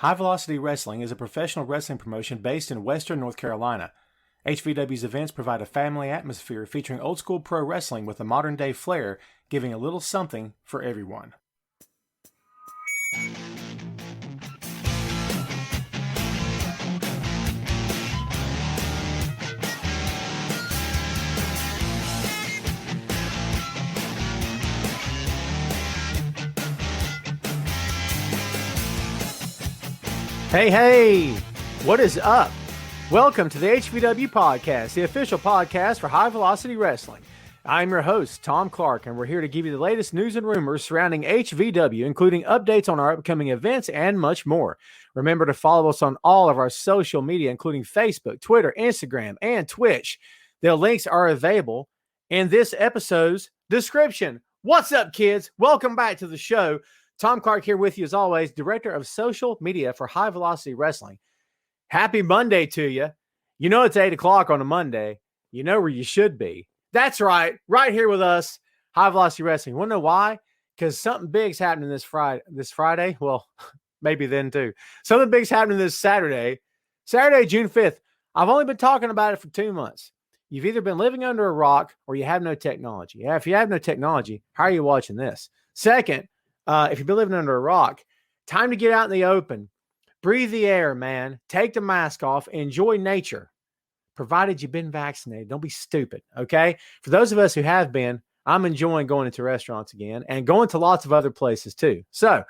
High Velocity Wrestling is a professional wrestling promotion based in Western North Carolina. HVW's events provide a family atmosphere featuring old school pro wrestling with a modern day flair, giving a little something for everyone. Hey, what is up? Welcome to the HVW Podcast, the official podcast for High Velocity Wrestling. I'm your host, Tom Clark, and we're here to give you the latest news and rumors surrounding HVW, including updates on our upcoming events and much more. Remember to follow us on all of our social media, including Facebook, Twitter, Instagram, and Twitch. The links are available in this episode's description. What's up, kids? Welcome back to the show. Tom Clark here with you as always, Director of Social Media for High Velocity Wrestling. Happy Monday to you. You know it's 8 o'clock on a Monday. You know where you should be. That's right here with us, High Velocity Wrestling. You want to know why? Because something big's happening this Friday. Well, maybe then too. Something big's happening this Saturday, June 5th. I've only been talking about it for 2 months. You've either been living under a rock or you have no technology. Yeah, if you have no technology, how are you watching this? Second, if you've been living under a rock, time to get out in the open. Breathe the air, man. Take the mask off. Enjoy nature, provided you've been vaccinated. Don't be stupid, okay? For those of us who have been, I'm enjoying going into restaurants again and going to lots of other places too. So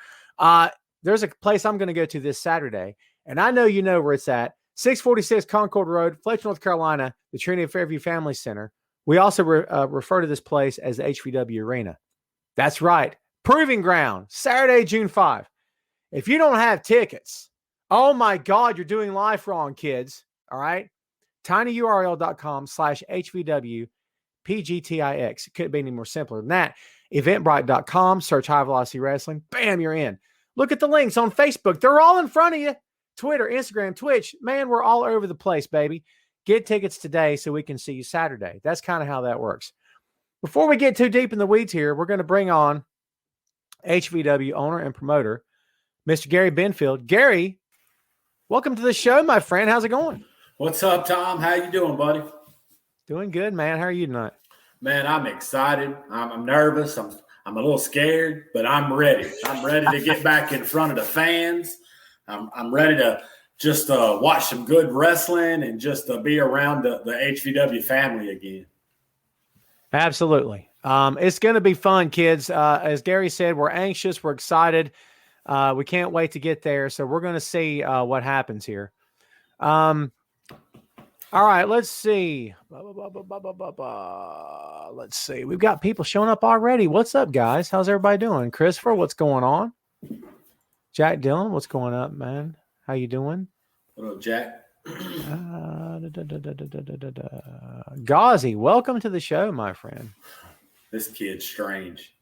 there's a place I'm going to go to this Saturday, and I know you know where it's at. 646 Concord Road, Fletcher, North Carolina, the Trinity Fairview Family Center. We also refer to this place as the HVW Arena. That's right. Proving Ground, Saturday, June 5. If you don't have tickets, oh my God, you're doing life wrong, kids. All right. tinyurl.com/HVWPGTIX. It couldn't be any more simpler than that. Eventbrite.com, search High Velocity Wrestling. Bam, you're in. Look at the links on Facebook. They're all in front of you. Twitter, Instagram, Twitch. Man, we're all over the place, baby. Get tickets today so we can see you Saturday. That's kind of how that works. Before we get too deep in the weeds here, we're going to bring on HVW owner and promoter, Mr. Gary Benfield. Gary, welcome to the show, my friend. How's it going? What's up, Tom? How you doing, buddy? Doing good, man. How are you tonight? Man, I'm excited. I'm nervous. I'm a little scared, but I'm ready. I'm ready to get back in front of the fans. I'm ready to just watch some good wrestling and just be around the HVW family again. Absolutely. It's going to be fun, kids. As Gary said, we're anxious. We're excited. We can't wait to get there. So we're going to see what happens here. All right, let's see. Let's see. We've got people showing up already. What's up, guys? How's everybody doing? Christopher, what's going on? Jack Dillon, what's going up, man? How you doing? Hello, Jack. Ghazi, welcome to the show, my friend. This kid's strange.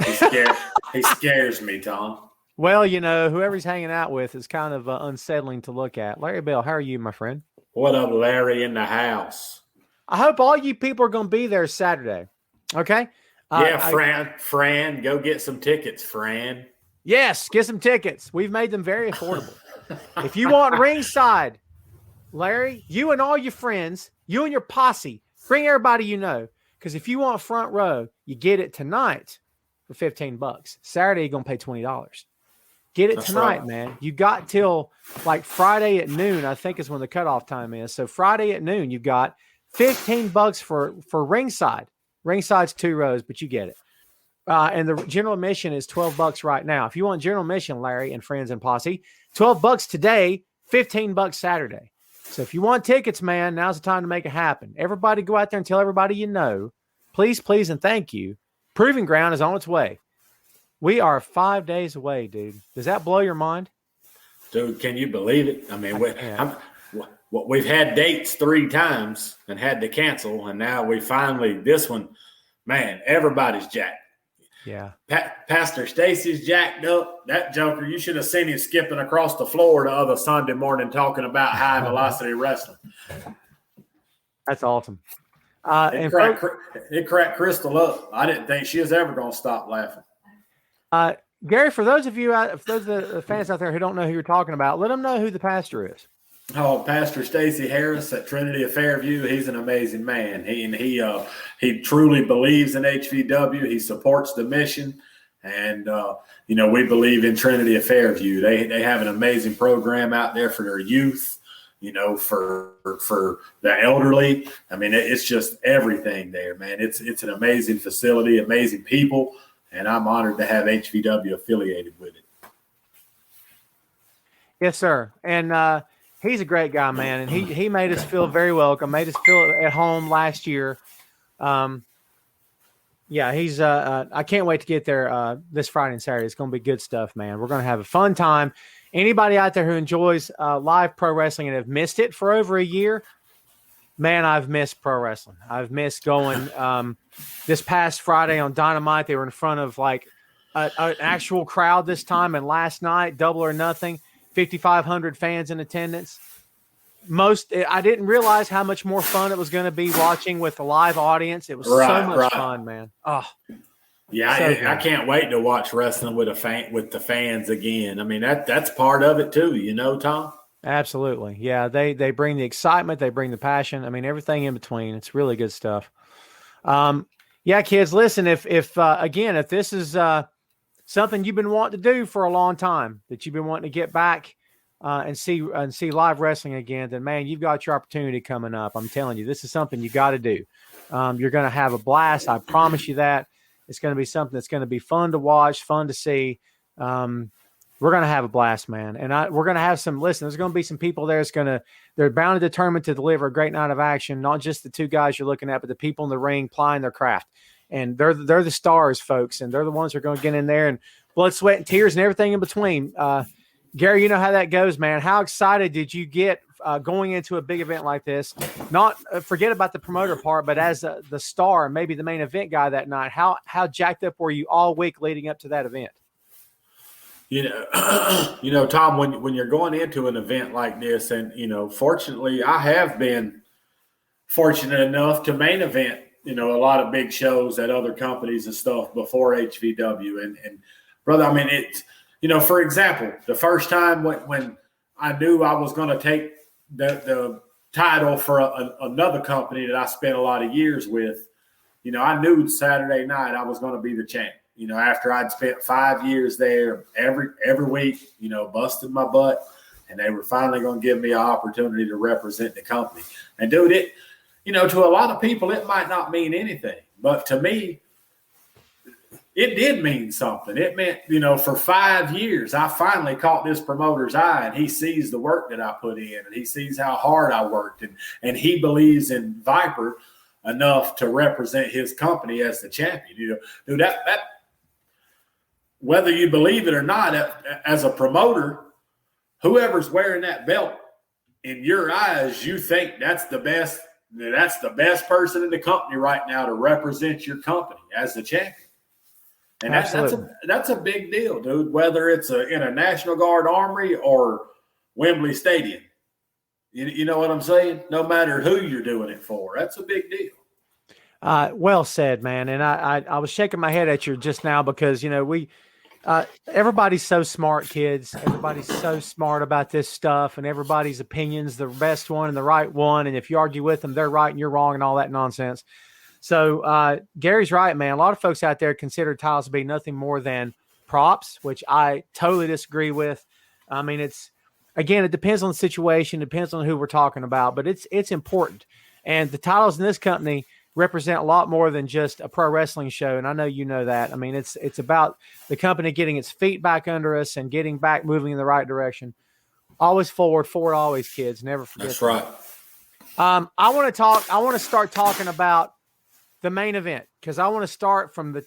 He scares me, Tom. Well, you know, whoever he's hanging out with is kind of unsettling to look at. Larry Bell, how are you, my friend? What up, Larry, in the house? I hope all you people are going to be there Saturday. Okay? Fran, go get some tickets, Fran. Yes, get some tickets. We've made them very affordable. If you want ringside, Larry, you and all your friends, you and your posse, bring everybody you know. Because if you want front row, you get it tonight for $15. Saturday, you're going to pay $20. Get it tonight, right, man. You got till like Friday at noon, I think is when the cutoff time is. So Friday at noon, you've got $15 for ringside. Ringside's 2 rows, but you get it. And the general admission is $12 right now. If you want general admission, Larry and friends and posse, $12 today, $15 Saturday. So if you want tickets, man, now's the time to make it happen. Everybody go out there and tell everybody you know. Please, please, and thank you. Proving Ground is on its way. We are 5 days away, dude. Does that blow your mind? Dude, can you believe it? I mean, we've had dates 3 times and had to cancel, and now we finally, this one, man, everybody's jacked. Yeah. Pastor Stacy's jacked up. That joker, you should have seen him skipping across the floor the other Sunday morning talking about high velocity wrestling. That's awesome. It cracked Crystal up. I didn't think she was ever going to stop laughing. Gary, for those of the fans out there who don't know who you're talking about, let them know who the pastor is. Oh, Pastor Stacy Harris at Trinity of Fairview. He's an amazing man. He truly believes in HVW. He supports the mission, and we believe in Trinity of Fairview. They have an amazing program out there for their youth. For the elderly. I mean, it's just everything there, man. It's an amazing facility, amazing people, and I'm honored to have HVW affiliated with it. Yes, sir. And he's a great guy, man, and he made us feel very welcome, made us feel at home last year. He's I can't wait to get there this Friday and Saturday. It's going to be good stuff, man. We're going to have a fun time. Anybody out there who enjoys live pro wrestling and have missed it for over a year, man, I've missed pro wrestling. I've missed going. This past Friday on Dynamite, they were in front of like an actual crowd this time, and last night, Double or Nothing, 5,500 fans in attendance. I didn't realize how much more fun it was going to be watching with a live audience. It was so much fun, man. Oh. Yeah, I can't wait to watch wrestling with the fans again. I mean, that's part of it too, Tom. Absolutely, yeah. They bring the excitement, they bring the passion. I mean, everything in between. It's really good stuff. Kids, listen. If this is something you've been wanting to do for a long time, that you've been wanting to get back and see live wrestling again, then man, you've got your opportunity coming up. I'm telling you, this is something you got to do. You're going to have a blast. I promise you that. It's going to be something that's going to be fun to watch, fun to see. We're going to have a blast, man. And we're going to have there's going to be some people there. They're bound and determined to deliver a great night of action. Not just the two guys you're looking at, but the people in the ring plying their craft. And they're the stars, folks. And they're the ones who are going to get in there and blood, sweat, and tears and everything in between. Gary, you know how that goes, man. How excited did you get going into a big event like this? Not forget about the promoter part, but as the star, maybe the main event guy that night, how jacked up were you all week leading up to that event? Tom, when you're going into an event like this, and fortunately, I have been fortunate enough to main event, a lot of big shows at other companies and stuff before HVW, and brother, I mean it. For example, the first time when I knew I was going to take the title for another company that I spent a lot of years with, I knew Saturday night I was going to be the champ. After I'd spent 5 years there every week, busting my butt, and they were finally going to give me an opportunity to represent the company. And dude, it, to a lot of people, it might not mean anything, but to me, it did mean something. It meant, for 5 years, I finally caught this promoter's eye, and he sees the work that I put in, and he sees how hard I worked, and he believes in Viper enough to represent his company as the champion. Dude, that whether you believe it or not, as a promoter, whoever's wearing that belt, in your eyes, you think that's the best person in the company right now to represent your company as the champion. And that's a big deal, dude, whether it's in a National Guard Armory or Wembley Stadium. You know what I'm saying? No matter who you're doing it for, that's a big deal. Well said, man. And I was shaking my head at you just now because, everybody's so smart, kids. Everybody's so smart about this stuff, and everybody's opinion's the best one and the right one. And if you argue with them, they're right and you're wrong and all that nonsense. So Gary's right, man. A lot of folks out there consider titles to be nothing more than props, which I totally disagree with. I mean, it depends on the situation, depends on who we're talking about, but it's important. And the titles in this company represent a lot more than just a pro wrestling show, and I know you know that. I mean, it's about the company getting its feet back under us and getting back moving in the right direction. Always forward always, kids. Never forget. That's right. I want to start talking about the main event, because I want to start from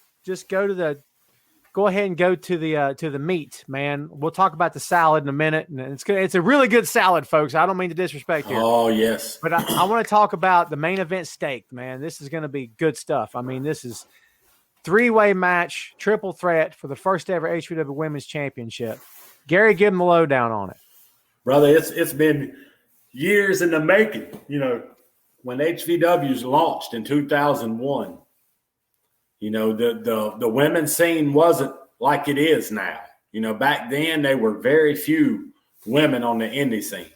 go ahead and go to the meat, man. We'll talk about the salad in a minute, and it's a really good salad, folks. I don't mean to disrespect here. Oh, yes. But I want to talk about the main event steak, man. This is going to be good stuff. I mean, this is 3-way match, triple threat for the first ever HVW Women's Championship. Gary, give him the lowdown on it. Brother, it's been years in the making. When HVW's launched in 2001, the women's scene wasn't like it is now. You know, back then there were very few women on the indie scene.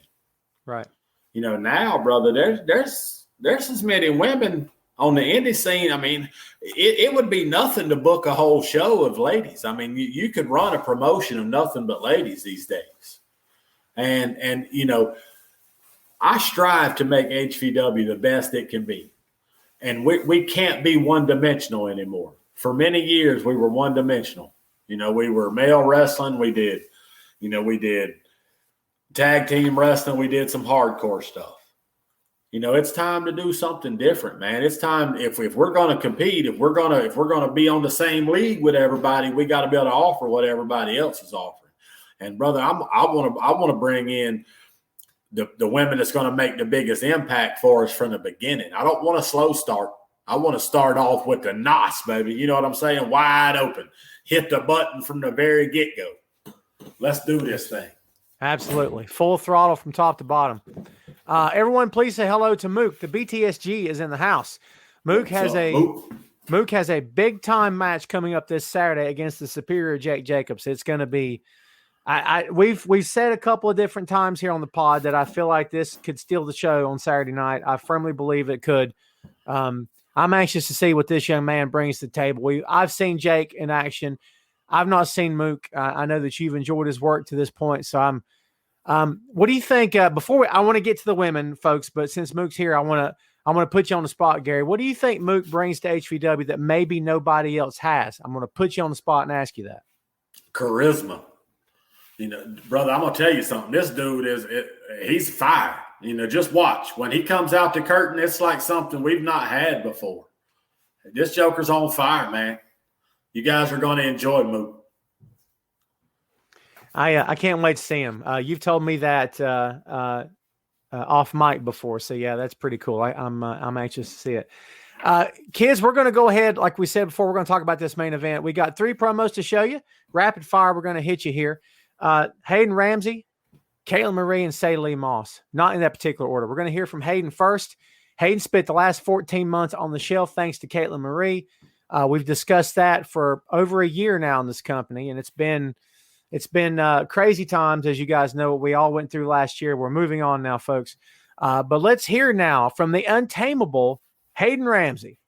Right. You know, now, brother, there's as many women on the indie scene. I mean, it would be nothing to book a whole show of ladies. I mean, you could run a promotion of nothing but ladies these days. And you know, I strive to make HVW the best it can be. And we can't be one-dimensional anymore. For many years, we were one-dimensional. You know, we were male wrestling. We did tag team wrestling. We did some hardcore stuff. You know, it's time to do something different, man. It's time if we're going to compete, if we're going to be on the same league with everybody, we got to be able to offer what everybody else is offering. And brother, I want to bring in the women that's going to make the biggest impact for us from the beginning. I don't want a slow start. I want to start off with the NOS, baby. You know what I'm saying? Wide open. Hit the button from the very get-go. Let's do this thing. Absolutely. Full throttle from top to bottom. Everyone, please say hello to Mook. The BTSG is in the house. Mook has a big-time match coming up this Saturday against the superior Jake Jacobs. It's going to be we've said a couple of different times here on the pod that I feel like this could steal the show on Saturday night. I firmly believe it could. I'm anxious to see what this young man brings to the table. I've seen Jake in action. I've not seen Mook. I know that you've enjoyed his work to this point. So what do you think? I want to get to the women, folks, but since Mook's here, I want to put you on the spot, Gary. What do you think Mook brings to HVW that maybe nobody else has? I'm going to put you on the spot and ask you that. Charisma. You know, brother, I'm going to tell you something. This dude he's fire. You know, just watch. When he comes out the curtain, it's like something we've not had before. This Joker's on fire, man. You guys are going to enjoy Mook. I can't wait to see him. You've told me that off mic before, so yeah, that's pretty cool. I'm anxious to see it. Kids, we're going to go ahead, like we said before. We're going to talk about this main event. We got 3 promos to show you. Rapid fire. We're going to hit you here. Hayden Ramsey, Caitlin Marie, and Sadie Lee Moss. Not in that particular order. We're going to hear from Hayden first. Hayden spent the last 14 months on the shelf thanks to Caitlin Marie. We've discussed that for over a year now in this company, and it's been crazy times, as you guys know. We all went through last year. We're moving on now, folks. But let's hear now from the untamable Hayden Ramsey.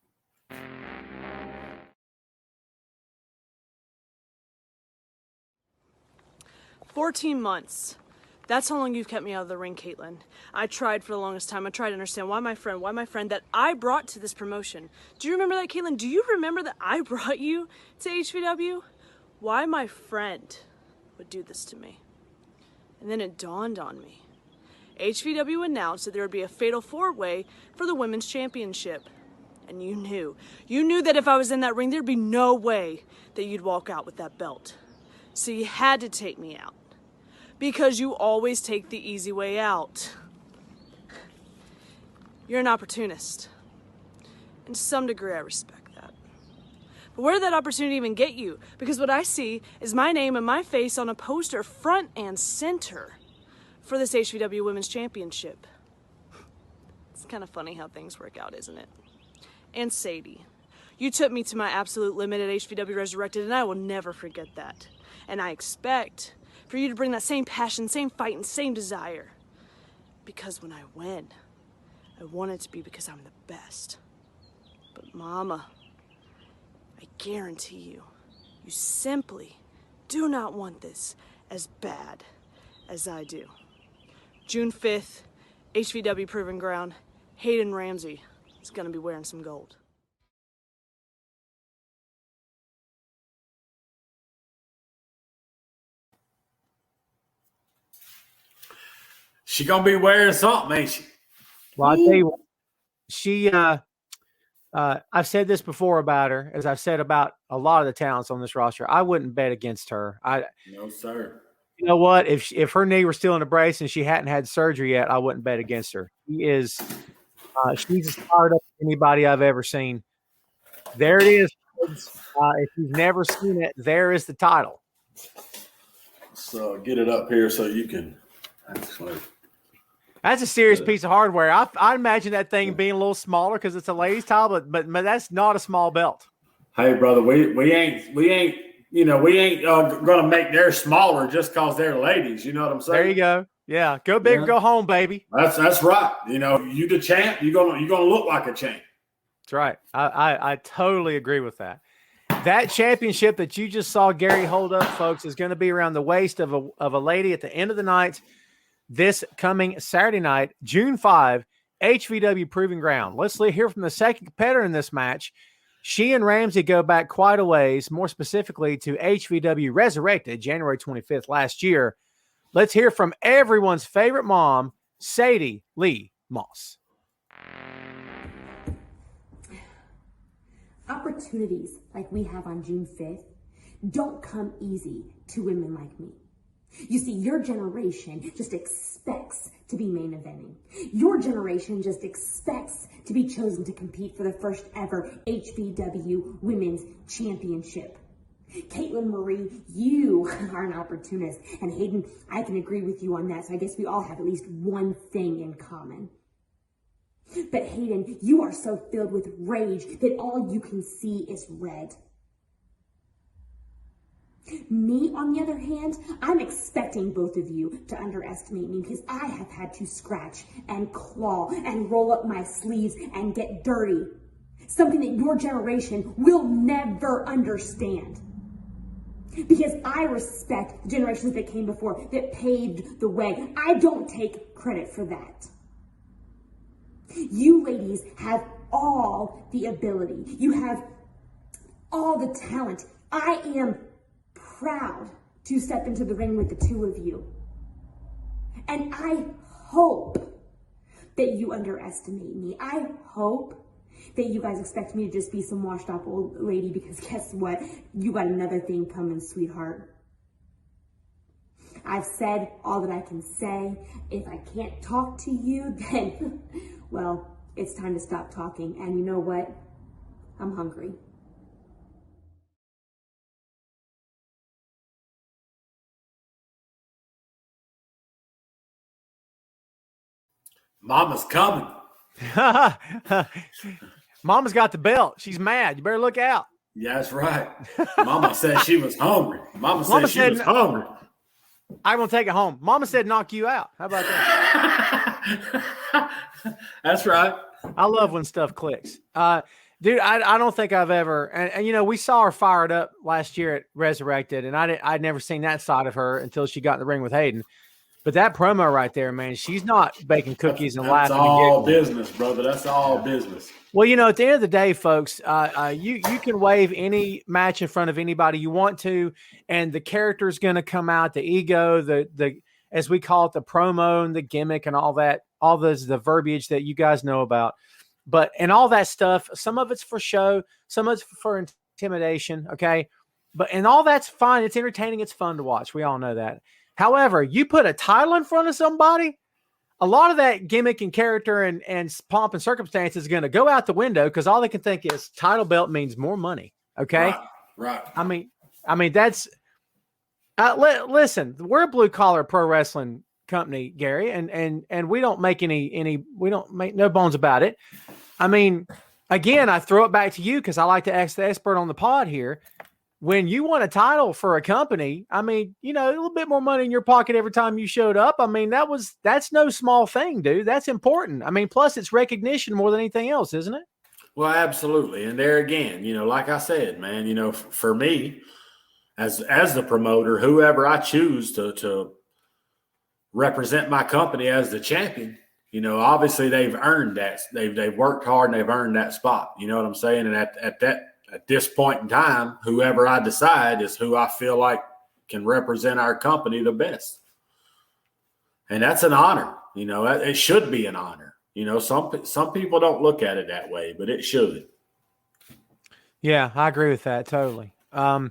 14 months. That's how long you've kept me out of the ring, Caitlin. I tried for the longest time. I tried to understand why my friend that I brought to this promotion. Do you remember that, Caitlin? Do you remember that I brought you to HVW? Why my friend would do this to me. And then it dawned on me. HVW announced that there would be a fatal 4-way for the women's championship. And you knew that if I was in that ring, there'd be no way that you'd walk out with that belt. So you had to take me out. Because you always take the easy way out. You're an opportunist. And to some degree, I respect that. But where did that opportunity even get you? Because what I see is my name and my face on a poster front and center for this HVW Women's Championship. It's kind of funny how things work out, isn't it? And Sadie, you took me to my absolute limit at HVW Resurrected, and I will never forget that. And I expect for you to bring that same passion, same fight, and same desire. Because when I win, I want it to be because I'm the best. But Mama, I guarantee you, you simply do not want this as bad as I do. June 5th, HVW Proving Ground, Hayden Ramsey is going to be wearing some gold. She gonna be wearing something, ain't she? Well, I'll tell you what, she I've said this before about her, as I've said about a lot of the talents on this roster. I wouned bet against her. No, sir. You know what? If her knee were still in a brace and she hadn't had surgery yet, I wouldn't bet against her. She's as fired up as anybody I've ever seen. There it is. If you've never seen it, there is the title. So get it up here so you can actually. That's a serious piece of hardware. I imagine that thing being a little smaller because it's a ladies' title, but that's not a small belt. Hey, brother, we ain't we ain't going to make theirs smaller just because they're ladies. You know what I'm saying? There you go. Yeah, go big or go home, baby. That's right. You the champ. You're gonna look like a champ. That's right. I totally agree with that. That championship that you just saw Gary hold up, folks, is going to be around the waist of a lady at the end of the night this coming Saturday night, June 5, HVW Proving Ground. Let's hear from the second competitor in this match. She and Ramsey go back quite a ways, more specifically to HVW Resurrected January 25th last year. Let's hear from everyone's favorite mom, Sadie Lee Moss. Opportunities like we have on June 5th don't come easy to women like me. You see, your generation just expects to be main eventing. Your generation just expects to be chosen to compete for the first ever HVW Women's Championship. Caitlin Marie, you are an opportunist. And Hayden, I can agree with you on that. So I guess we all have at least one thing in common. But Hayden, you are so filled with rage that all you can see is red. Me, on the other hand, I'm expecting both of you to underestimate me because I have had to scratch and claw and roll up my sleeves and get dirty. Something that your generation will never understand. Because I respect the generations that came before, that paved the way. I don't take credit for that. You ladies have all the ability. You have all the talent. I am proud to step into the ring with the two of you. And I hope that you underestimate me. I hope that you guys expect me to just be some washed up old lady because guess what? You got another thing coming, sweetheart. I've said all that I can say. If I can't talk to you, then, well, it's time to stop talking. And you know what? I'm hungry. Mama's coming. Mama's got the belt. She's mad. You better look out. Yeah, that's right. Mama said she was hungry. Mama said she was hungry. I'm going to take it home. Mama said knock you out. How about that? That's right. I love when stuff clicks. Dude, I don't think I've ever, and we saw her fired up last year at Resurrected, and I'd never seen that side of her until she got in the ring with Hayden. But that promo right there, man, she's not baking cookies and laughing. That's all business, brother. That's all business. Well, at the end of the day, folks, you can wave any match in front of anybody you want to, and the character's going to come out, the ego, the as we call it, the promo and the gimmick and all that, all the verbiage that you guys know about. But and all that stuff, some of it's for show, some of it's for intimidation, okay? And all that's fine. It's entertaining. It's fun to watch. We all know that. However, you put a title in front of somebody, a lot of that gimmick and character and pomp and circumstance is going to go out the window because all they can think is title belt means more money. Okay. Right. I mean, that's listen, we're a blue collar pro wrestling company, Gary, and we don't make we don't make no bones about it. I mean, again, I throw it back to you because I like to ask the expert on the pod here. When you won a title for a company, I mean, a little bit more money in your pocket every time you showed up. I mean, that's no small thing, dude. That's important. I mean, plus it's recognition more than anything else, isn't it? Well, absolutely. And there again, like I said, man, for me as the promoter, whoever I choose to represent my company as the champion, obviously they've earned that. They've worked hard and they've earned that spot. You know what I'm saying? And at this point in time, whoever I decide is who I feel like can represent our company the best. And that's an honor. It should be an honor. Some people don't look at it that way, but it should. Yeah, I agree with that totally. All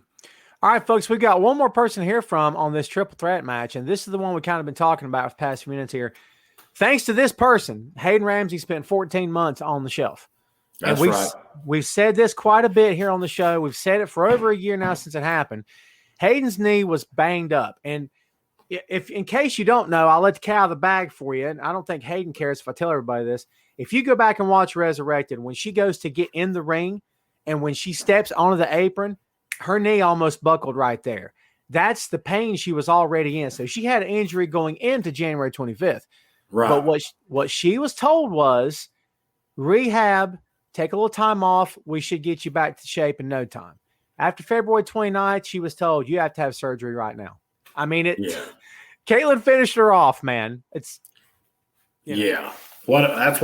right, folks, we got one more person to hear from on this triple threat match, and this is the one we've kind of been talking about for the past few minutes here. Thanks to this person, Hayden Ramsey spent 14 months on the shelf. That's and right. We've said this quite a bit here on the show. We've said it for over a year now since it happened. Hayden's knee was banged up. And if in case you don't know, I'll let the cat out of the bag for you. And I don't think Hayden cares if I tell everybody this. If you go back and watch Resurrected, when she goes to get in the ring and when she steps onto the apron, her knee almost buckled right there. That's the pain she was already in. So she had an injury going into January 25th. Right. But what she was told was rehab, take a little time off. We should get you back to shape in no time. After February 29th, she was told you have to have surgery right now. I mean, Caitlin finished her off, man. It's that's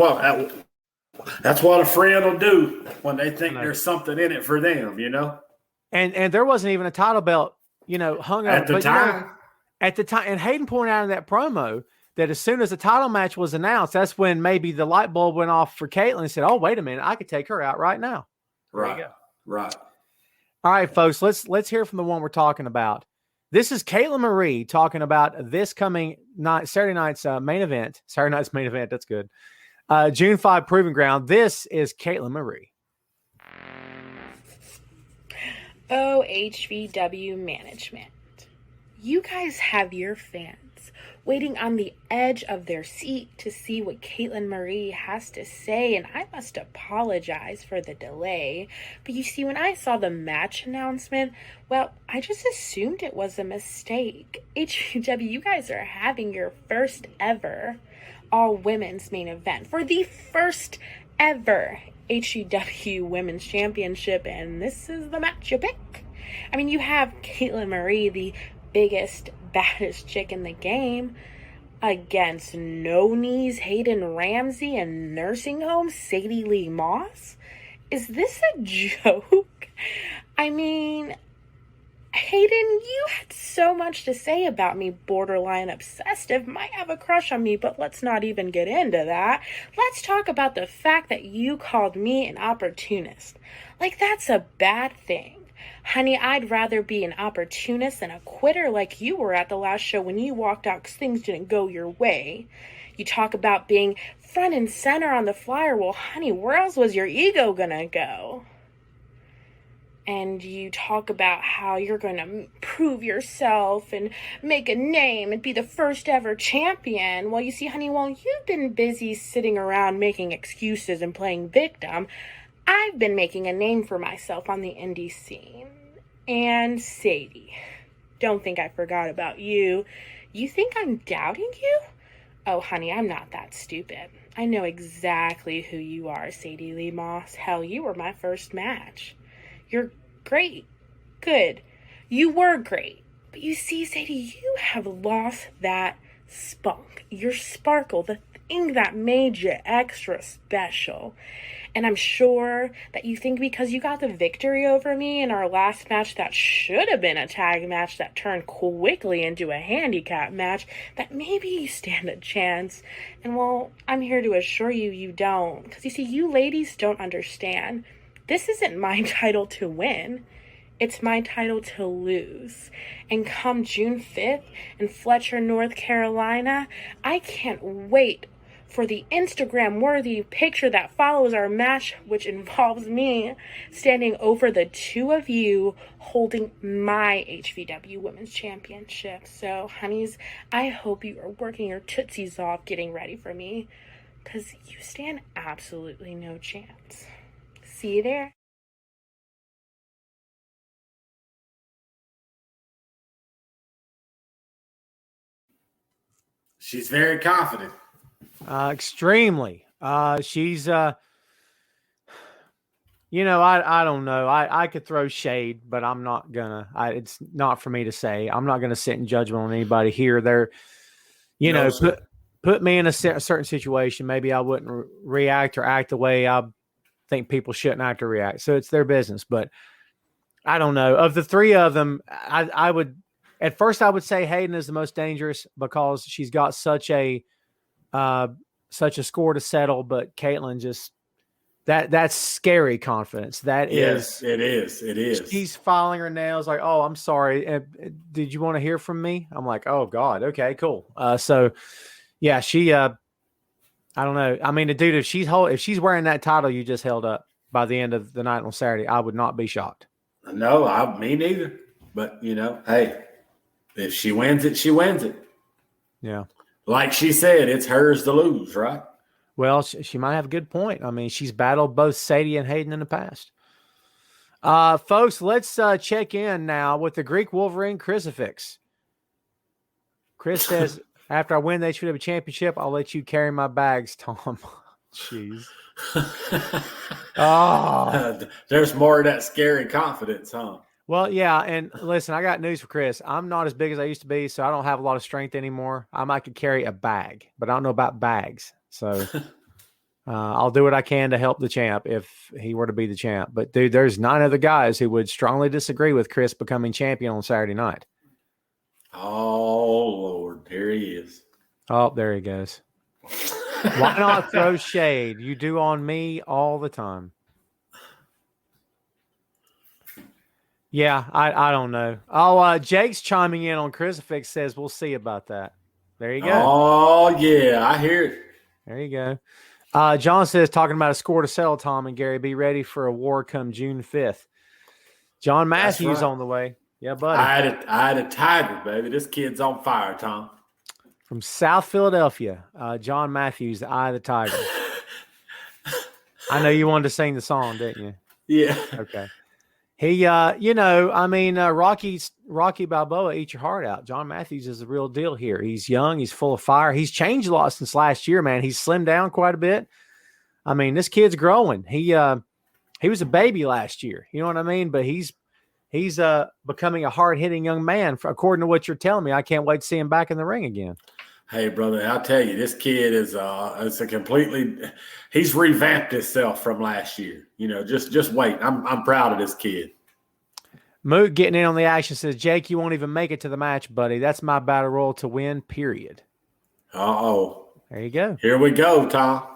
what a friend will do when they think there's something in it for them, you know. And there wasn't even a title belt, hung up at the time. At the time, and Hayden pointed out in that promo that as soon as the title match was announced, that's when maybe the light bulb went off for Caitlin and said, "Oh, wait a minute, I could take her out right now." Right. All right, folks, let's hear from the one we're talking about. This is Caitlin Marie talking about this coming night, Saturday night's main event. Saturday night's main event. That's good. June 5 Proving Ground. This is Caitlin Marie. Oh, HVW management. You guys have your fans waiting on the edge of their seat to see what Caitlin Marie has to say, and I must apologize for the delay. But you see, when I saw the match announcement, well, I just assumed it was a mistake. HVW, you guys are having your first ever all-women's main event for the first ever HVW Women's Championship, and this is the match you pick. I mean, you have Caitlin Marie, the biggest, baddest chick in the game, against No Knees Hayden Ramsey and nursing home Sadie Lee Moss? Is this a joke? I mean, Hayden, you had so much to say about me, borderline obsessive, might have a crush on me, but let's not even get into that. Let's talk about the fact that you called me an opportunist. Like, that's a bad thing. Honey, I'd rather be an opportunist than a quitter like you were at the last show when you walked out because things didn't go your way. You talk about being front and center on the flyer. Well, honey, where else was your ego gonna go? And you talk about how you're gonna prove yourself and make a name and be the first ever champion. Well, you see, honey, while you've been busy sitting around making excuses and playing victim, I've been making a name for myself on the indie scene. And Sadie, don't think I forgot about you. You think I'm doubting you? Oh, honey, I'm not that stupid. I know exactly who you are, Sadie Lee Moss. Hell, you were my first match. You're great. Good. You were great. But you see, Sadie, you have lost that spunk. Your sparkle, the thing that made you extra special. And I'm sure that you think because you got the victory over me in our last match that should have been a tag match that turned quickly into a handicap match, that maybe you stand a chance. And well, I'm here to assure you, you don't. Because you see, you ladies don't understand. This isn't my title to win. It's my title to lose. And come June 5th in Fletcher, North Carolina, I can't wait for the Instagram-worthy picture that follows our match, which involves me standing over the two of you holding my HVW Women's Championship. So, honeys, I hope you are working your tootsies off getting ready for me, because you stand absolutely no chance. See you there. She's very confident. Extremely. She's, I don't know. I could throw shade, but I'm not gonna. It's not for me to say. I'm not gonna sit in judgment on anybody here. They're, put me in a certain situation. Maybe I wouldn't react or act the way I think people shouldn't act or react. So it's their business. But I don't know. Of the three of them, I would, at first I would say Hayden is the most dangerous because she's got such a score to settle, but Caitlin just that's scary confidence. It is. She's filing her nails like, oh, I'm sorry. Did you want to hear from me? I'm like, oh God. Okay, cool. So yeah, she, I don't know. I mean, the dude, if she's wearing that title you just held up by the end of the night on Saturday, I would not be shocked. No, me neither. But hey, if she wins it, she wins it. Yeah. Like she said, it's hers to lose, right? Well, she might have a good point. I mean, she's battled both Sadie and Hayden in the past. Folks, let's check in now with the Greek Wolverine Crucifix. Chris says, after I win the HVW championship, I'll let you carry my bags, Tom. Jeez. Oh. There's more of that scary confidence, huh? Well, yeah, and listen, I got news for Chris. I'm not as big as I used to be, so I don't have a lot of strength anymore. I might could carry a bag, but I don't know about bags. So I'll do what I can to help the champ if he were to be the champ. But, dude, there's 9 other guys who would strongly disagree with Chris becoming champion on Saturday night. Oh, Lord. Here he is. Oh, there he goes. Why not throw shade? You do on me all the time. Yeah, I don't know. Oh, Jake's chiming in on Crucifix, says we'll see about that. There you go. Oh, yeah, I hear it. There you go. John says, talking about a score to settle, Tom and Gary, be ready for a war come June 5th. John Matthews on the way. Yeah, buddy. I had a tiger, baby. This kid's on fire, Tom. From South Philadelphia, John Matthews, the Eye of the Tiger. I know you wanted to sing the song, didn't you? Yeah. Okay. He, Rocky Balboa, eat your heart out. John Matthews is the real deal here. He's young. He's full of fire. He's changed a lot since last year, man. He's slimmed down quite a bit. I mean, this kid's growing. He was a baby last year. You know what I mean? But he's becoming a hard-hitting young man, according to what you're telling me. I can't wait to see him back in the ring again. Hey, brother, I'll tell you, this kid is he's revamped himself from last year. You know, just wait. I'm proud of this kid. Moot getting in on the action says, Jake, you won't even make it to the match, buddy. That's my battle royal to win, period. Uh-oh. There you go. Here we go, Tom.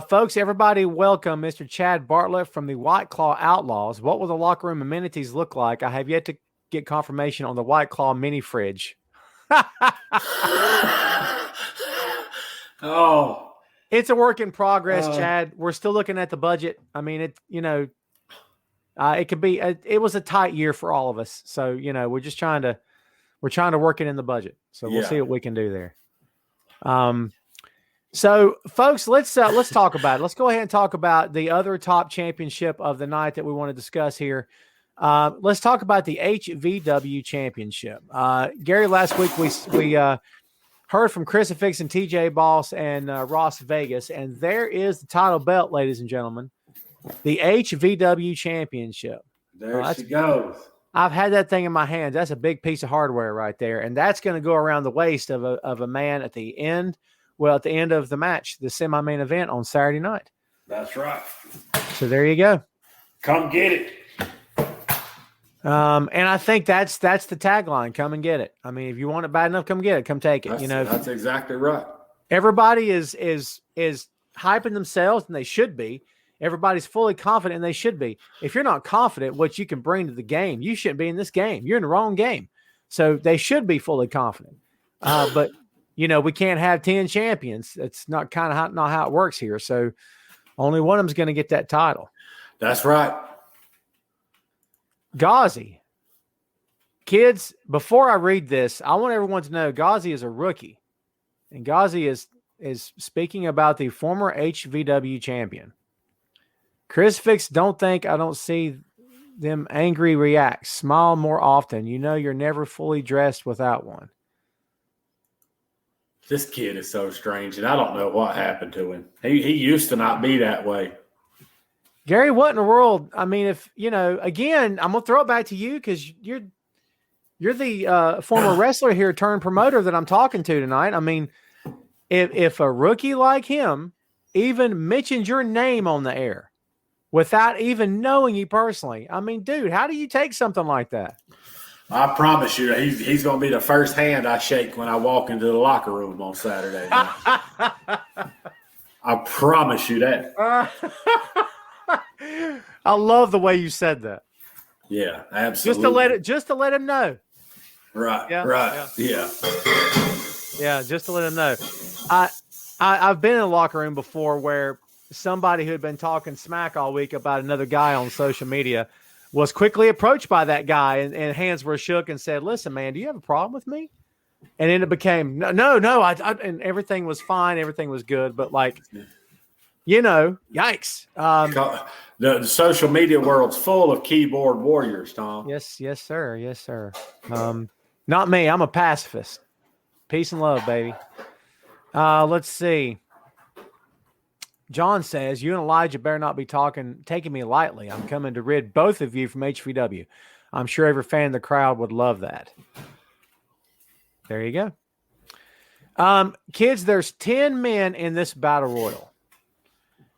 Folks, everybody welcome Mr. Chad Bartlett from the White Claw Outlaws. What will the locker room amenities look like? I have yet to get confirmation on the White Claw mini fridge. Oh, it's a work in progress, Chad. We're still looking at the budget. I mean, it could be. It was a tight year for all of us, so we're trying to work it in the budget. So we'll see what we can do there. So, folks, let's talk about it. Let's go ahead and talk about the other top championship of the night that we want to discuss here. Let's talk about the HVW championship. Gary, last week we heard from Crucifix and TJ Boss and Ross Vegas, and there is the title belt, ladies and gentlemen, the HVW championship. There she goes. I've had that thing in my hands. That's a big piece of hardware right there, and that's going to go around the waist of a man at the end. Well, at the end of the match, the semi-main event on Saturday night. That's right. So there you go. Come get it. And I think that's the tagline. Come and get it. I mean, if you want it bad enough, come get it. Come take it. That's exactly right. Everybody is hyping themselves, and they should be. Everybody's fully confident, and they should be. If you're not confident what you can bring to the game, you shouldn't be in this game. You're in the wrong game. So they should be fully confident. But we can't have 10 champions. It's not how it works here. So only one of them's going to get that title. That's right. Ghazi. Kids, before I read this, I want everyone to know Ghazi is a rookie. And Ghazi is speaking about the former HVW champion. Crucifix, don't think I don't see them angry react. Smile more often. You're never fully dressed without one. This kid is so strange, and I don't know what happened to him. He used to not be that way. Gary, what in the world? I mean, if again, I'm gonna throw it back to you because you're the former wrestler here turned promoter that I'm talking to tonight. I mean, if a rookie like him even mentions your name on the air without even knowing you personally, I mean, dude, how do you take something like that? I promise you, he's going to be the first hand I shake when I walk into the locker room on Saturday. I promise you that. I love the way you said that. Yeah, absolutely. Just to let him know. Right. Yeah, right. Yeah. Yeah, just to let him know. I've been in a locker room before where somebody who had been talking smack all week about another guy on social media was quickly approached by that guy, and hands were shook and said, listen, man, do you have a problem with me? And then it became, no, and everything was fine. Everything was good. But yikes. The social media world's full of keyboard warriors, Tom. Yes, sir. Yes, sir. Not me. I'm a pacifist. Peace and love, baby. Let's see. John says, you and Elijah better not be taking me lightly. I'm coming to rid both of you from HVW. I'm sure every fan in the crowd would love that. There you go. Kids, there's 10 men in this battle royal.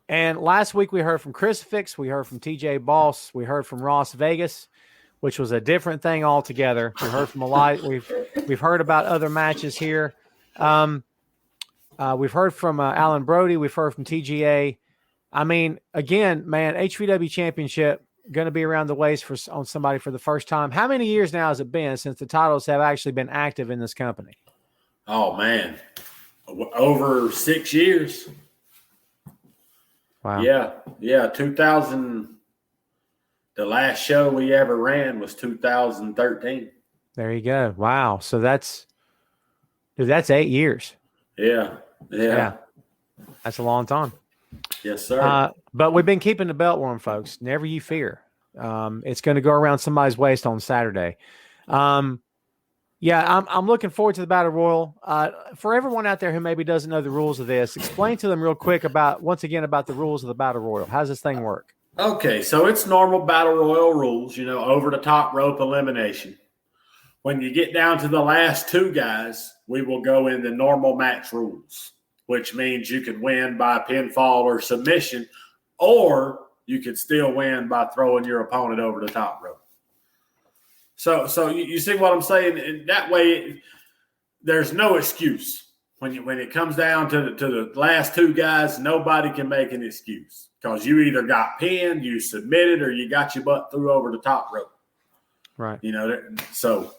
And last week we heard from Crucifix, we heard from TJ Boss, we heard from Ross Vegas, which was a different thing altogether. We heard from Elijah. We've heard about other matches here. We've heard from Alan Brody. We've heard from TGA. I mean, again, man, HVW Championship going to be around the waist on somebody for the first time. How many years now has it been since the titles have actually been active in this company? Oh, man. Over 6 years. Wow. Yeah. 2000. The last show we ever ran was 2013. There you go. Wow. So that's 8 years. Yeah. That's a long time. Yes, sir. But we've been keeping the belt warm, folks. Never you fear. It's going to go around somebody's waist on Saturday. I'm looking forward to the Battle Royal. For everyone out there who maybe doesn't know the rules of this, explain to them real quick about the rules of the Battle Royal. How does this thing work? Okay, so it's normal Battle Royal rules, over the top rope elimination. When you get down to the last two guys, we will go in the normal match rules, which means you can win by pinfall or submission, or you could still win by throwing your opponent over the top rope. So you see what I'm saying? And that way, there's no excuse. When it comes down to the last two guys, nobody can make an excuse because you either got pinned, you submitted, or you got your butt through over the top rope. Right. So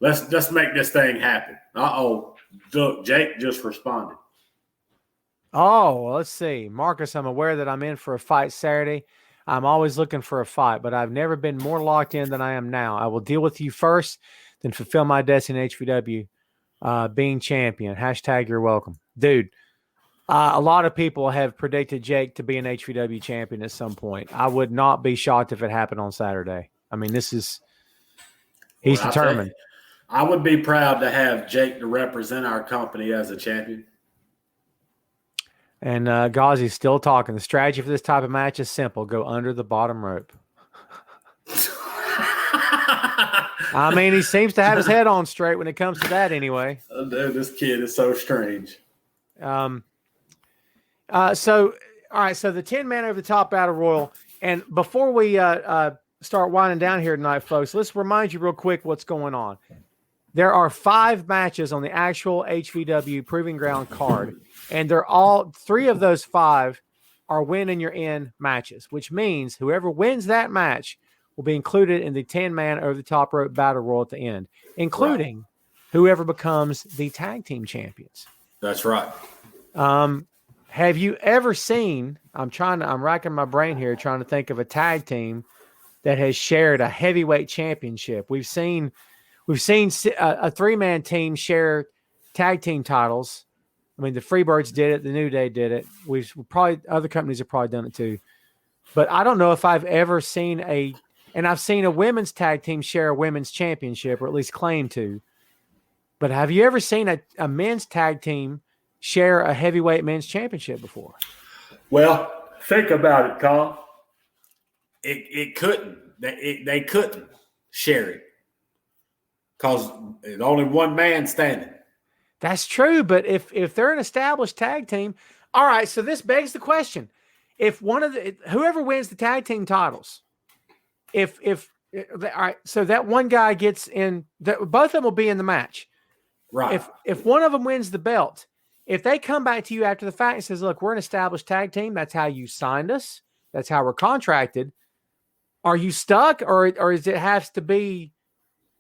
let's make this thing happen. Look, Jake just responded. Oh, well, let's see. Marcus, I'm aware that I'm in for a fight Saturday. I'm always looking for a fight, but I've never been more locked in than I am now. I will deal with you first, then fulfill my destiny in HVW, being champion. # you're welcome. Dude, a lot of people have predicted Jake to be an HVW champion at some point. I would not be shocked if it happened on Saturday. I mean, he's determined. I would be proud to have Jake to represent our company as a champion. And Ghazi's still talking. The strategy for this type of match is simple. Go under the bottom rope. I mean, he seems to have his head on straight when it comes to that anyway. Oh, dude, this kid is so strange. So the 10-man over the top battle royal. And before we start winding down here tonight, folks, let's remind you real quick what's going on. There are 5 matches on the actual HVW Proving Ground card, and they're all 3 of those 5 are win and you're in matches, which means whoever wins that match will be included in the 10-man over the top rope battle royal at the end, including whoever becomes the tag team champions. That's right. Have you ever seen, I'm racking my brain here trying to think of a tag team that has shared a heavyweight championship. We've seen a 3-man team share tag team titles. I mean, the Freebirds did it. The New Day did it. Other companies have probably done it too. But I don't know if I've ever seen I've seen a women's tag team share a women's championship, or at least claim to. But have you ever seen a men's tag team share a heavyweight men's championship before? Well, think about it, Tom. It couldn't. They couldn't share it because there's only one man standing. That's true, but if they're an established tag team, all right. So this begs the question: if whoever wins the tag team titles, all right, so that one guy gets in, both of them will be in the match, right? If one of them wins the belt, if they come back to you after the fact and says, "Look, we're an established tag team. That's how you signed us. That's how we're contracted." Are you stuck, or does it have to be?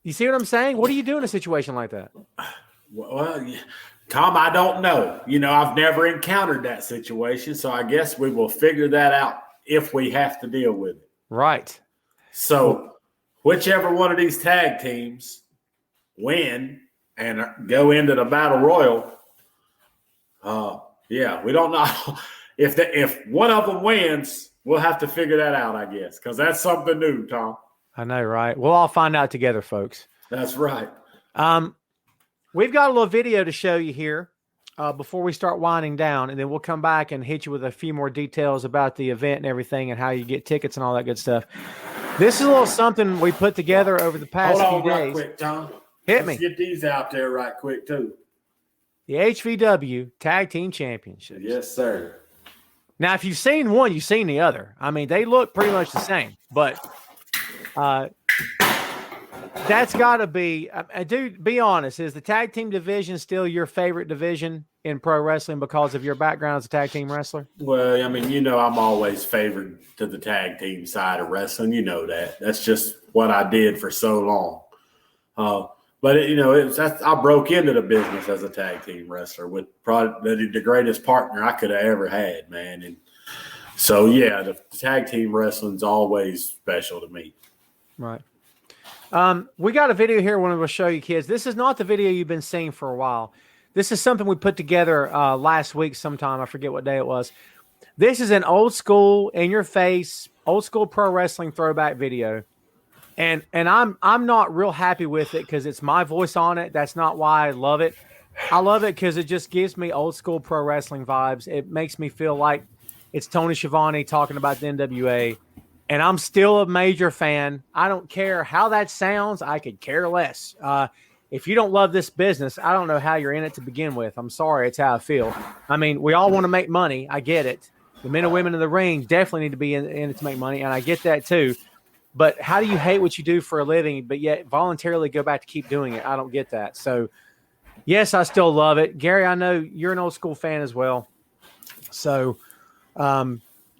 You see what I'm saying? What do you do in a situation like that? Well, Tom, I don't know. I've never encountered that situation, so I guess we will figure that out if we have to deal with it. Right. So whichever one of these tag teams win and go into the battle royal, we don't know. if one of them wins, we'll have to figure that out, I guess, because that's something new, Tom. I know, right? We'll all find out together, folks. That's right. We've got a little video to show you here before we start winding down, and then we'll come back and hit you with a few more details about the event and everything and how you get tickets and all that good stuff. This is a little something we put together over the past Hold on few right days. quick, Tom. Hit Let's me. get these out there right quick, too. The HVW Tag Team Championships. Yes, sir. Now, if you've seen one, you've seen the other. I mean, they look pretty much the same, but that's got to be dude, be honest. Is the tag team division still your favorite division in pro wrestling because of your background as a tag team wrestler? Well, I mean, I'm always favored to the tag team side of wrestling. You know that. That's just what I did for so long. But, I broke into the business as a tag team wrestler with probably the greatest partner I could have ever had, man. And so, yeah, the tag team wrestling's always special to me. Right. We got a video here. We'll show you, kids. This is not the video you've been seeing for a while. This is something we put together last week sometime. I forget what day it was. This is an old school, in your face, old school pro wrestling throwback video. And I'm not real happy with it because it's my voice on it. That's not why I love it. I love it because it just gives me old school pro wrestling vibes. It makes me feel like it's Tony Schiavone talking about the NWA. And I'm still a major fan. I don't care how that sounds. I could care less. If you don't love this business, I don't know how you're in it to begin with. I'm sorry. It's how I feel. I mean, we all want to make money. I get it. The men and women in the ring definitely need to be in it to make money. And I get that too. But how do you hate what you do for a living, but yet voluntarily go back to keep doing it? I don't get that. So, yes, I still love it. Gary, I know you're an old school fan as well. So,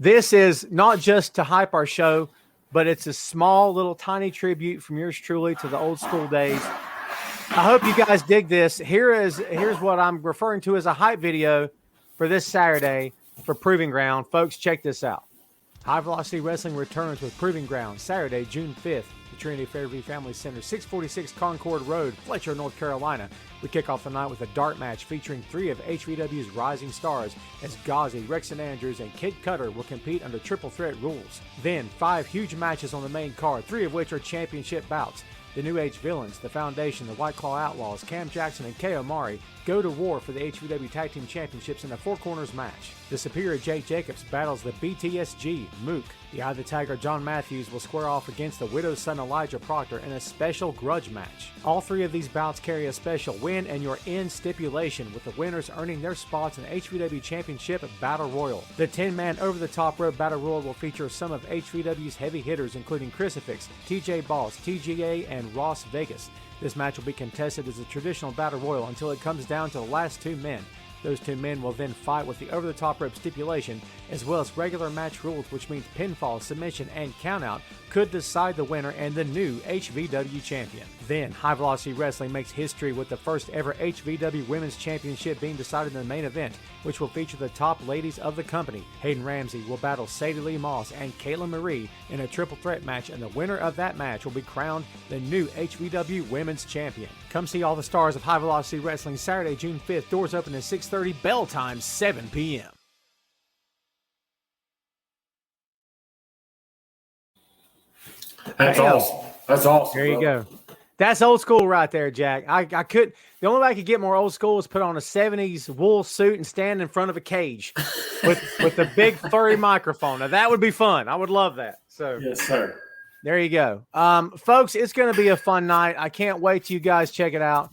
this is not just to hype our show, but it's a small little tiny tribute from yours truly to the old school days. I hope you guys dig this. Here's what I'm referring to as a hype video for this Saturday for Proving Ground. Folks, check this out. High Velocity Wrestling returns with Proving Ground Saturday, June 5th. The Trinity Fairview Family Center, 646 Concord Road, Fletcher, North Carolina. We kick off the night with a dart match featuring 3 of HVW's rising stars as Ghazi, Rexon Andrews, and Kid Cutter will compete under triple threat rules. Then 5 huge matches on the main card, 3 of which are championship bouts. The New Age Villains, the Foundation, the White Claw Outlaws, Cam Jackson, and Kay Omari go to war for the HVW Tag Team Championships in a 4 corners match. The Superior Jake Jacobs battles the BTSG, Mook. The Eye of the Tiger, John Matthews, will square off against the Widow's Son, Elijah Proctor, in a special grudge match. All 3 of these bouts carry a special win and your end stipulation, with the winners earning their spots in the HVW Championship Battle Royal. The 10-man over-the-top rope Battle Royal will feature some of HVW's heavy hitters, including Crucifix, TJ Boss, TGA, and Ross Vegas. This match will be contested as a traditional Battle Royal until it comes down to the last 2 men. Those 2 men will then fight with the over-the-top rope stipulation, as well as regular match rules, which means pinfall, submission, and countout could decide the winner and the new HVW champion. Then, High Velocity Wrestling makes history with the first ever HVW Women's Championship being decided in the main event, which will feature the top ladies of the company. Hayden Ramsey will battle Sadie Lee Moss and Kayla Marie in a triple threat match, and the winner of that match will be crowned the new HVW Women's Champion. Come see all the stars of High Velocity Wrestling Saturday, June 5th. Doors open at 6:30, bell time 7 p.m. That's awesome. That's awesome. There you go. That's old school right there, Jack. I could. The only way I could get more old school is put on a 70s wool suit and stand in front of a cage with a big furry microphone. Now that would be fun. I would love that. So yes, sir. There you go. Folks, it's going to be a fun night. I can't wait till you guys check it out.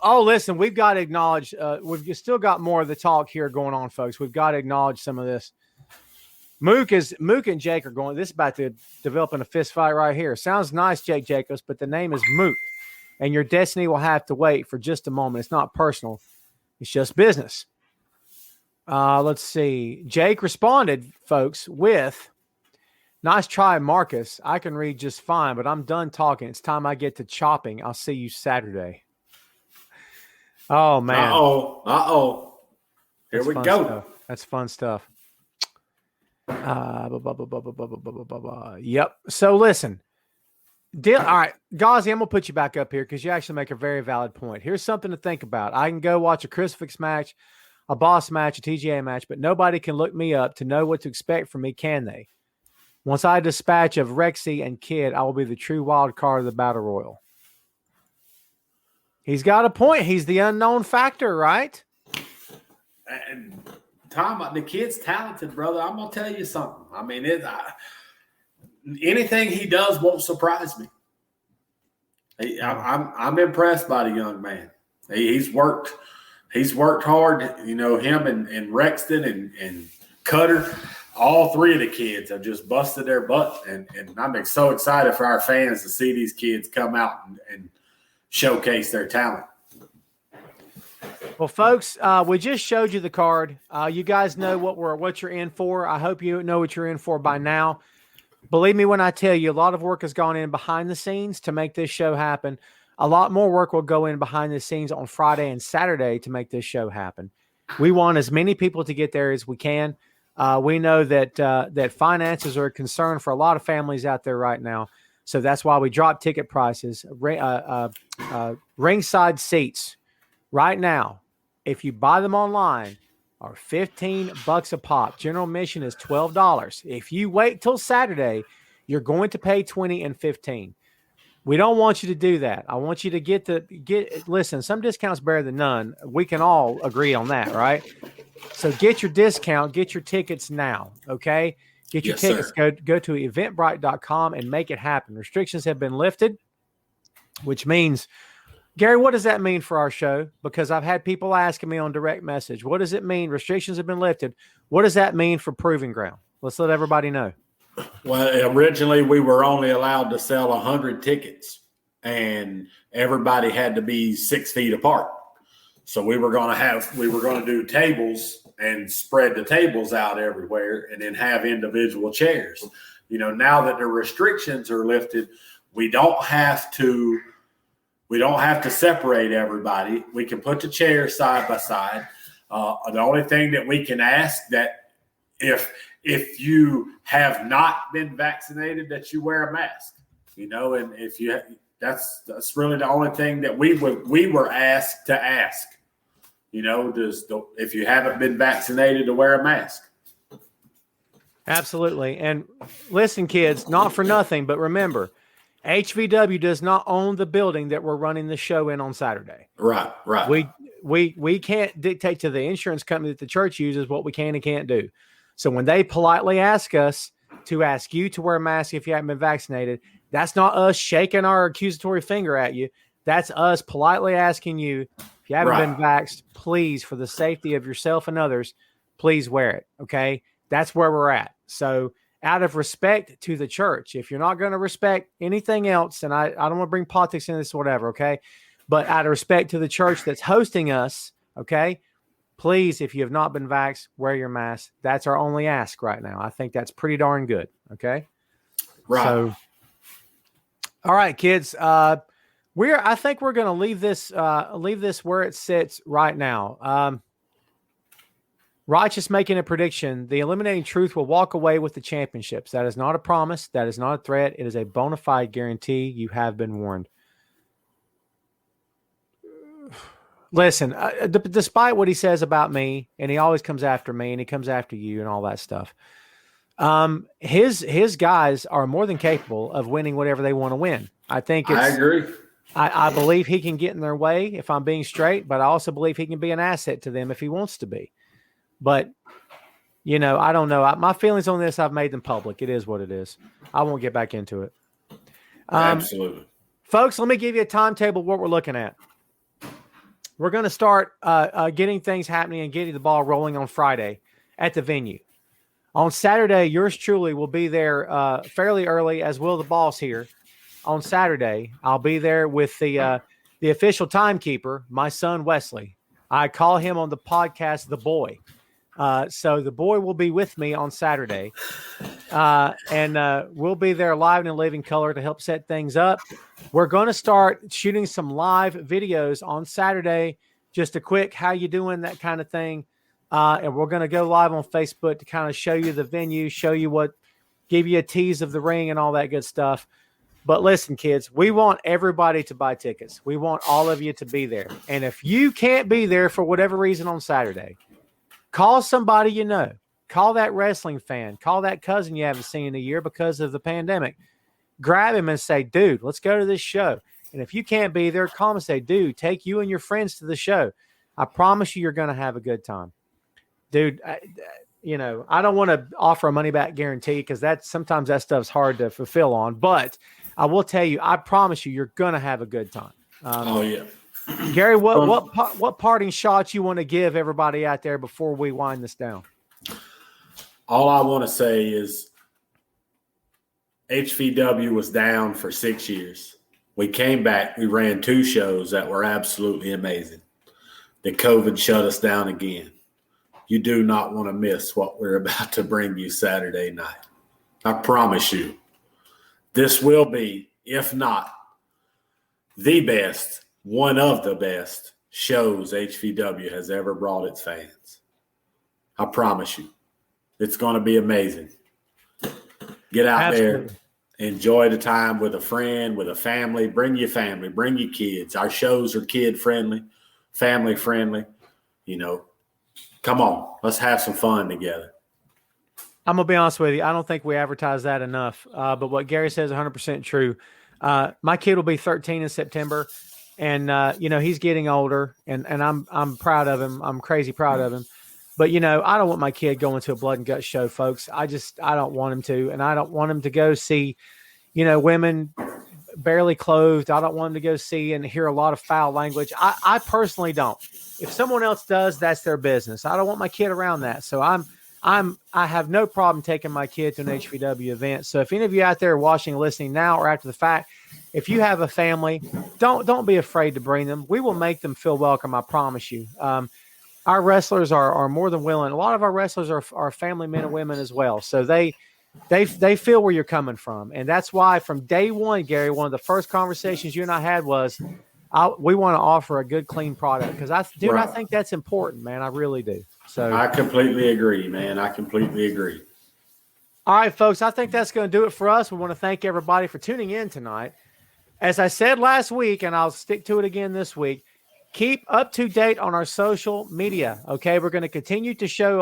Listen, we've got to acknowledge, we've still got more of the talk here going on, folks. We've got to acknowledge some of this. Mook and Jake are going, this is about to develop in a fist fight right here. Sounds nice, Jake Jacobs, but the name is Mook, and your destiny will have to wait for just a moment. It's not personal. It's just business. Let's see. Jake responded, folks, with, nice try, Marcus. I can read just fine, but I'm done talking. It's time I get to chopping. I'll see you Saturday. Oh, man. Uh-oh. Here we go. Stuff. That's fun stuff. Yep. So listen. All right, Ghazi, I'm going to put you back up here because you actually make a very valid point. Here's something to think about. I can go watch a crucifix match. a boss match, a TGA match, but nobody can look me up to know what to expect from me, can they? Once I dispatch of Rexy and Kid, I will be the true wild card of the Battle Royal. He's got a point. He's the unknown factor, right? And Tom, the kid's talented, brother. I'm gonna tell you something. I mean, anything he does won't surprise me. I'm impressed by the young man. He's worked hard. You know, him and Rexton and Cutter. All three of the kids have just busted their butt, and I'm so excited for our fans to see these kids come out and showcase their talent. Well, folks, we just showed you the card. You guys know what you're in for. I hope you know what you're in for by now. Believe me when I tell you, a lot of work has gone in behind the scenes to make this show happen. A lot more work will go in behind the scenes on Friday and Saturday to make this show happen. We want as many people to get there as we can. We know that finances are a concern for a lot of families out there right now. So that's why we drop ticket prices. Ringside seats right now, if you buy them online, are $15 a pop. General admission is $12. If you wait till Saturday, you're going to pay $20 and $15. We don't want you to do that. I want you to listen, some discounts better than none. We can all agree on that, right? So get your discount, get your tickets now, okay? Get your tickets, go to eventbrite.com and make it happen. Restrictions have been lifted, which means, Gary, what does that mean for our show? Because I've had people asking me on direct message, what does it mean? Restrictions have been lifted. What does that mean for Proving Ground? Let's let everybody know. Well, originally we were only allowed to sell 100 tickets, and everybody had to be 6 feet apart. So we were going to do tables and spread the tables out everywhere, and then have individual chairs. You know, now that the restrictions are lifted, we don't have to separate everybody. We can put the chairs side by side. The only thing that we can ask that if you have not been vaccinated, that you wear a mask, you know, and if you, that's really the only thing that we were asked to ask, you know, if you haven't been vaccinated, to wear a mask. Absolutely. And listen, kids, not for nothing, but remember, HVW does not own the building that we're running the show in on Saturday. Right. We can't dictate to the insurance company that the church uses what we can and can't do. So when they politely ask us to ask you to wear a mask if you haven't been vaccinated, that's not us shaking our accusatory finger at you. That's us politely asking you, if you haven't been vaxxed, please, for the safety of yourself and others, please wear it. Okay. That's where we're at. So out of respect to the church, if you're not going to respect anything else, and I don't want to bring politics into this or whatever, okay, but out of respect to the church that's hosting us, okay, please, if you have not been vaxxed, wear your mask. That's our only ask right now. I think that's pretty darn good, okay? Right. So, all right, kids, I think we're going to leave this where it sits right now. Righteous making a prediction. The Eliminating Truth will walk away with the championships. That is not a promise. That is not a threat. It is a bona fide guarantee. You have been warned. Listen, despite what he says about me, and he always comes after me, and he comes after you and all that stuff, his guys are more than capable of winning whatever they want to win. I agree. I believe he can get in their way if I'm being straight, but I also believe he can be an asset to them if he wants to be. But, you know, I don't know. My feelings on this, I've made them public. It is what it is. I won't get back into it. Absolutely. Folks, let me give you a timetable of what we're looking at. We're going to start getting things happening and getting the ball rolling on Friday at the venue. On Saturday, yours truly will be there fairly early, as will the boss here. On Saturday, I'll be there with the official timekeeper, my son Wesley. I call him on the podcast The Boy. So the boy will be with me on Saturday. And we'll be there live and in living color to help set things up. We're going to start shooting some live videos on Saturday. Just a quick, how you doing, that kind of thing. And we're going to go live on Facebook to kind of show you the venue, give you a tease of the ring and all that good stuff. But listen, kids, we want everybody to buy tickets. We want all of you to be there. And if you can't be there for whatever reason on Saturday, Call somebody you know. Call that wrestling fan. Call that cousin you haven't seen in a year because of the pandemic. Grab him and say, dude, let's go to this show. And if you can't be there, call him and say, dude, take you and your friends to the show. I promise you're going to have a good time. Dude, I don't want to offer a money-back guarantee because sometimes that stuff's hard to fulfill on. But I will tell you, I promise you're going to have a good time. Yeah. Gary, what parting shots you want to give everybody out there before we wind this down? All I want to say is HVW was down for 6 years. We came back. We ran 2 shows that were absolutely amazing. The COVID shut us down again. You do not want to miss what we're about to bring you Saturday night. I promise you, this will be, if not the best, one of the best shows HVW has ever brought its fans. I promise you. It's going to be amazing. Get out there, enjoy the time with a friend, with a family. Bring your family, bring your kids. Our shows are kid-friendly, family-friendly. Come on, let's have some fun together. I'm going to be honest with you. I don't think we advertise that enough. But what Gary says is 100% true. My kid will be 13 in September, and he's getting older, and I'm proud of him. I'm crazy proud of him. But, I don't want my kid going to a blood and guts show, folks. I don't want him to. And I don't want him to go see, women barely clothed. I don't want him to go see and hear a lot of foul language. I personally don't. If someone else does, that's their business. I don't want my kid around that. So I have no problem taking my kid to an HVW event. So if any of you out there are watching, listening now or after the fact, if you have a family, don't be afraid to bring them. We will make them feel welcome. I promise you. Our wrestlers are more than willing. A lot of our wrestlers are family men and women as well. So they feel where you're coming from. And that's why from day one, Gary, one of the first conversations you and I had was we want to offer a good, clean product. Because I think that's important, man. I really do. So I completely agree, man. I completely agree. All right, folks, I think that's going to do it for us. We want to thank everybody for tuning in tonight. As I said last week, and I'll stick to it again this week, keep up to date on our social media. Okay, we're going to continue to show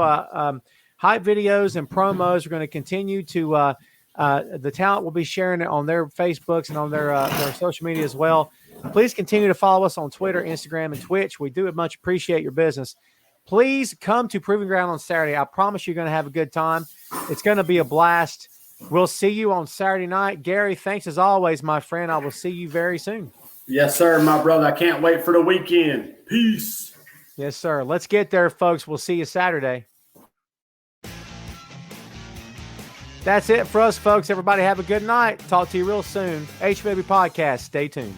hype videos and promos. We're going to continue to the talent will be sharing it on their Facebooks and on their social media as well. Please continue to follow us on Twitter, Instagram, and Twitch. We do much appreciate your business. Please come to Proving Ground on Saturday. I promise you're going to have a good time. It's going to be a blast. We'll see you on Saturday night. Gary, thanks as always, my friend. I will see you very soon. Yes, sir, my brother. I can't wait for the weekend. Peace. Yes, sir. Let's get there, folks. We'll see you Saturday. That's it for us, folks. Everybody have a good night. Talk to you real soon. HVW Podcast. Stay tuned.